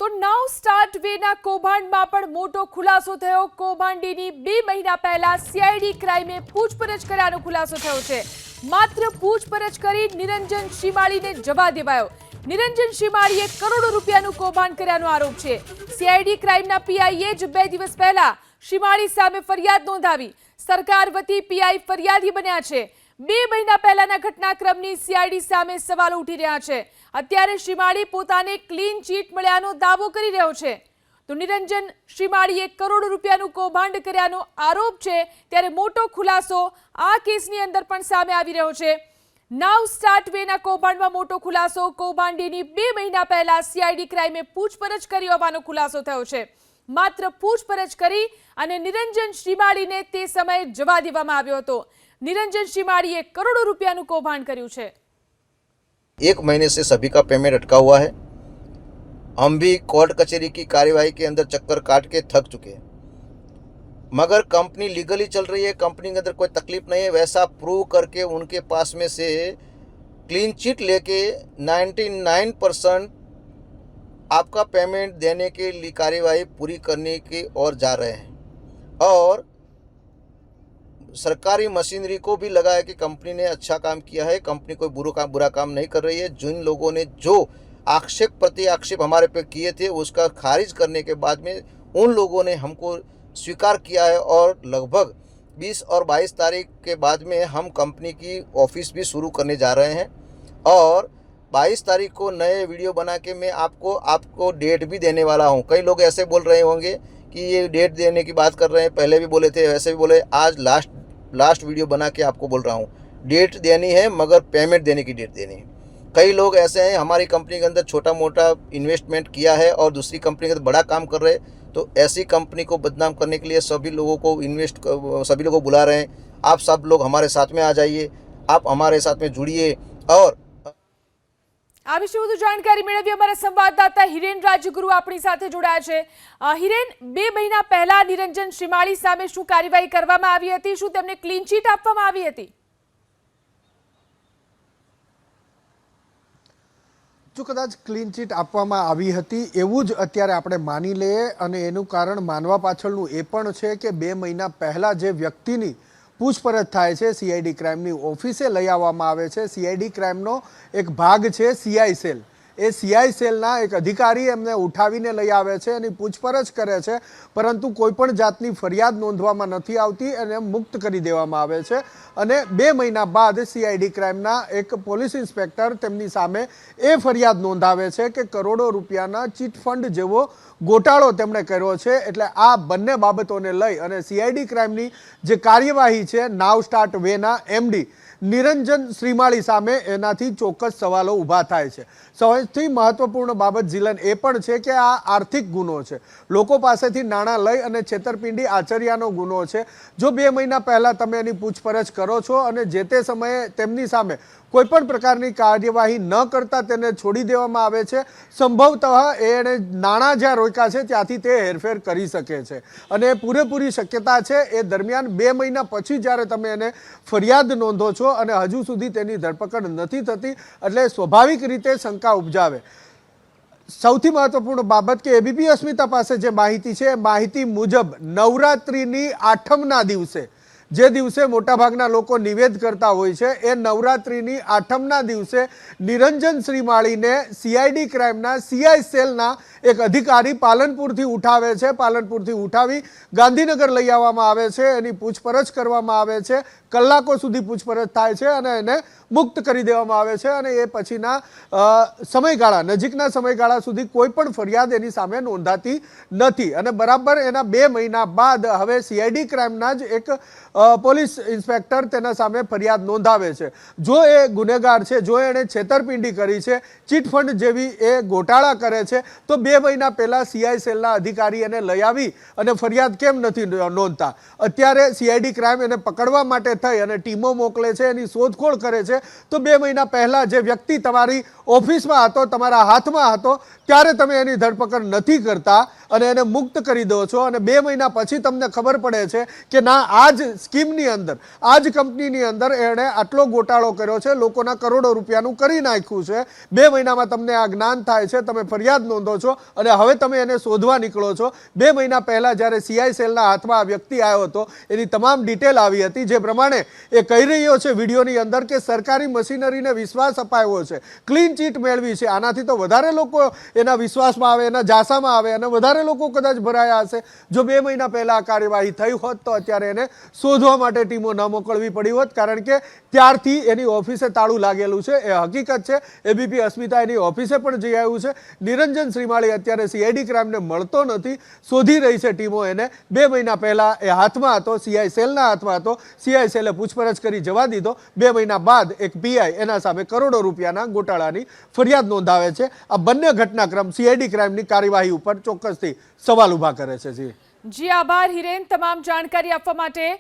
તો નાઉ સ્ટાર્ટ વેના કૌભાંડમાં પણ મોટો ખુલાસો થયો। કૌભાંડીની 2 મહિના પહેલા સીઆઈડી ક્રાઇમે પૂછપરછ કર્યાનો ખુલાસો થયો છે। માત્ર પૂછપરછ કરી નિરંજન શ્રીમાળીને જવા દેવાયો। નિરંજન શ્રીમાળીએ કરોડો રૂપિયાનું કૌભાંડ કર્યાનો આરોપ છે। સીઆઈડી ક્રાઇમના પીઆઈએ જ 2 દિવસ પહેલા શ્રીમાળી સામે ફરિયાદ નોંધાવી। સરકાર વતી પીઆઈ ફરિયાદી બન્યા છે। 2 મહિના પહેલાના ઘટનાક્રમની સીઆઈડી સામે સવાલો ઉઠી રહ્યા છે। અત્યારે શ્રીમાળી પોતાને ક્લીન ચીટ મળ્યાનો દાવો કરી રહ્યો છે। તો નિરંજન શ્રીમાળીએ કરોડો રૂપિયાનું કૌભાંડ કર્યાનો આરોપ છે, ત્યારે મોટો ખુલાસો આ કેસની અંદર પણ સામે આવી રહ્યો છે। નાઉ સ્ટાર્ટ વેના કૌભાંડમાં મોટો ખુલાસો। કૌભાંડીની 2 મહિના પહેલા સીઆઈડી ક્રાઇમે પૂછપરછ કરી હોવાનો ખુલાસો થયો છે। માત્ર પૂછપરછ કરી અને નિરંજન શ્રીમાળીને તે સમયે જવા દેવામાં આવ્યો હતો। निरंजन श्रीमाळीए करोड़ों रुपयाનું कौभांड કર્યું છે। 1 महीने से सभी का पेमेंट अटका हुआ है। हम भी कोर्ट कचहरी की कार्यवाही के अंदर चक्कर काट के थक चुके हैं, मगर कंपनी लीगली चल रही है, कंपनी के अंदर कोई तकलीफ नहीं है। वैसा प्रूव करके उनके पास में से क्लीन चिट लेके 99% आपका पेमेंट देने के लिए कार्यवाही पूरी करने की ओर जा रहे हैं और सरकारी मशीनरी को भी लगा है कि कंपनी ने अच्छा काम किया है, कंपनी कोई बुरा काम नहीं कर रही है। जिन लोगों ने जो प्रति आक्षेप हमारे पे किए थे उसका खारिज करने के बाद में उन लोगों ने हमको स्वीकार किया है और लगभग 20 और 22 तारीख के बाद में हम कंपनी की ऑफिस भी शुरू करने जा रहे हैं और 22 तारीख को नए वीडियो बना के मैं आपको डेट भी देने वाला हूँ। कई लोग ऐसे बोल रहे होंगे कि ये डेट देने की बात कर रहे हैं, पहले भी बोले थे, वैसे भी बोले। आज लास्ट वीडियो बना के आपको बोल रहा हूँ, डेट देनी है मगर पेमेंट देने की डेट देनी है। कई लोग ऐसे हैं हमारी कंपनी के अंदर छोटा मोटा इन्वेस्टमेंट किया है और दूसरी कंपनी के अंदर बड़ा काम कर रहे हैं, तो ऐसी कंपनी को बदनाम करने के लिए सभी लोगों को बुला रहे हैं। आप सब लोग हमारे साथ में आ जाइए, आप हमारे साथ में जुड़िए। और આ વિશે વધુ જાણકારી મેળવી અમારા સંવાદદાતા હિરેન રાજગુરુ આપણી સાથે જોડાયા છે। હિરેન, 2 મહિના પહેલા નિરંજન શ્રીમાળી સામે શું કાર્યવાહી કરવામાં આવી હતી? શું તેમને ક્લીન ચીટ આપવામાં આવી હતી? જો કદાચ ક્લીન ચીટ આપવામાં આવી હતી એવું જ અત્યારે આપણે માની લઈએ, અને એનું કારણ માનવા પાછળનું એ પણ છે કે 2 મહિના પહેલા જે વ્યક્તિની પૂછપરછ થાય છે સીઆઈડી ક્રાઇમની ઓફિસે લઈ આવવામાં આવે છે। સીઆઈડી ક્રાઇમનો એક ભાગ છે સીઆઈ સેલ। એ સીઆઈ સેલના એક અધિકારી એમને ઉઠાવીને લઈ આવે છે, એની પૂછપરછ કરે છે, પરંતુ કોઈ પણ જાતની ફરિયાદ નોંધવામાં નથી આવતી અને મુક્ત કરી દેવામાં આવે છે। અને 2 મહિના બાદ સીઆઈડી ક્રાઇમના એક પોલીસ ઇન્સ્પેક્ટર તેમની સામે એ ફરિયાદ નોંધાવે છે કે કરોડો રૂપિયાના ચીટ ફંડ જેવો ગોટાળો તેમણે કર્યો છે। એટલે આ બંને બાબતોને લઈ અને સીઆઈડી ક્રાઇમની જે કાર્યવાહી છે નાઉ સ્ટાર્ટ વેના એમડી નિરંજન શ્રીમાળી સામે એનાથી ચોક્કસ સવાલો ઊભા થાય છે। સૌથી મહત્વપૂર્ણ બાબત જીલન એ પણ છે કે આ આર્થિક ગુનો છે, લોકો પાસેથી નાણાં લઈ અને છેતરપિંડી આચર્યાનો ગુનો છે। જો 2 મહિના પહેલાં તમે એની પૂછપરછ કરો છો અને જે તે સમયે તેમની સામે કોઈ પણ પ્રકારની કાર્યવાહી ન કરતા તેને છોડી દેવામાં આવે છે, સંભવતઃ એણે નાણાં જ્યાં રોક્યા છે ત્યાંથી તે હેરફેર કરી શકે છે અને પૂરેપૂરી શક્યતા છે એ દરમિયાન 2 મહિના પછી જ્યારે તમે એને ફરિયાદ નોંધો છો અને હજુ સુધી તેની ધરપકડ નથી થતી, એટલે સ્વાભાવિક રીતે શંકા ઉપજાવે। સૌથી મહત્વપૂર્ણ બાબત કે એબીપી અસ્મિતા પાસે જે માહિતી છે એ માહિતી મુજબ નવરાત્રિની 8મના દિવસે, જે દિવસે મોટાભાગના લોકો નિવેદ કરતા હોય છે, એ નવરાત્રિની 8મના દિવસે નિરંજન શ્રીમાળીને સીઆઈડી ક્રાઇમના સીઆઈ સેલના એક અધિકારી પાલનપુરથી ઉઠાવે છે। પાલનપુરથી ઉઠાવી ગાંધીનગર લઈ આવવામાં આવે છે, એની પૂછપરછ કરવામાં આવે છે, કલાકો સુધી પૂછપરછ થાય છે અને એને મુક્ત કરી દેવામાં આવે છે। અને એ પછીના નજીકના સમયગાળા સુધી કોઈ પણ ફરિયાદ એની સામે નોંધાતી નથી અને બરાબર એના 2 મહિના બાદ હવે સીઆઈડી ક્રાઇમના જ એક પોલીસ ઇન્સ્પેક્ટર તેના સામે ફરિયાદ નોંધાવે છે। જો એ ગુનેગાર છે, જો એણે છેતરપિંડી કરી છે, ચીટફંડ જેવી એ ગોટાળા કરે છે, તો 2 મહિના પહેલા સીઆઈ સેલના અધિકારી એને લઈ આવી અને ફરિયાદ કેમ નથી નોંધતા? અત્યારે સીઆઈડી ક્રાઇમ એને પકડવા માટે થઈ અને ટીમો મોકલે છે, એની શોધખોળ કરે છે, તો 2 મહિના પહેલા જે વ્યક્તિ તમારી ઓફિસમાં હતો, તમારા હાથમાં હતો, ત્યારે તમે એની ધરપકડ નથી કરતા અને એને મુક્ત કરી દો છો અને 2 મહિના પછી તમને ખબર પડે છે કે ના આ જ સ્કીમની અંદર, આ જ કંપનીની અંદર એણે આટલો ગોટાળો કર્યો છે, લોકોના કરોડો રૂપિયાનું કરી નાખ્યું છે. 2 મહિનામાં તમને આ જ્ઞાન થાય છે, તમે ફરિયાદ નોંધો છો અને હવે તમે એને શોધવા નીકળો છો. 2 મહિના પહેલા જ્યારે CI સેલના હાથમાં આ વ્યક્તિ આવ્યો હતો એની તમામ ડિટેલ આવી હતી, જે પ્રમાણે એ કહી રહ્યો છે વિડીયોની અંદર કે સરકારી મશીનરીને વિશ્વાસ અપાયો છે, ક્લીન ચીટ મેળવી છે. આનાથી તો વધારે લોકો એના વિશ્વાસમાં આવે, એના જાસામાં આવે અને વધારે લોકો કદાચ ભરાયા હશે. જો 2 મહિના પહેલા આ કાર્યવાહી થઈ હોત તો અત્યારે એને શોધવા માટે ટીમો ન મોકલવી પડી હોત, કારણ કે ત્યારથી એની ઓફિસે તાળું લાગેલું છે. એ હકીકત છે. એબીપી અસ્મિતા એની ઓફિસે પણ જઈ આવ્યું છે. નિરંજન શ્રીમાળી અત્યારે CID ક્રાઇમને મળતો નથી, શોધી રહી છે ટીમો એને. 2 મહિના પહેલા એ હાથમાં હતો, CI સેલના હાથમાં હતો. CI સેલે પૂછપરછ કરી જવા દીધો. 2 મહિના બાદ એક PI એના સામે કરોડો રૂપિયાના ગોટાળાની ફરિયાદ નોંધાવે છે. આ બંને ઘટનાક્રમ CID ક્રાઇમની કાર્યવાહી ઉપર ચોક્કસથી સવાલ ઊભા કરે છે. જી આભાર હિરેન, તમામ જાણકારી આપવા માટે.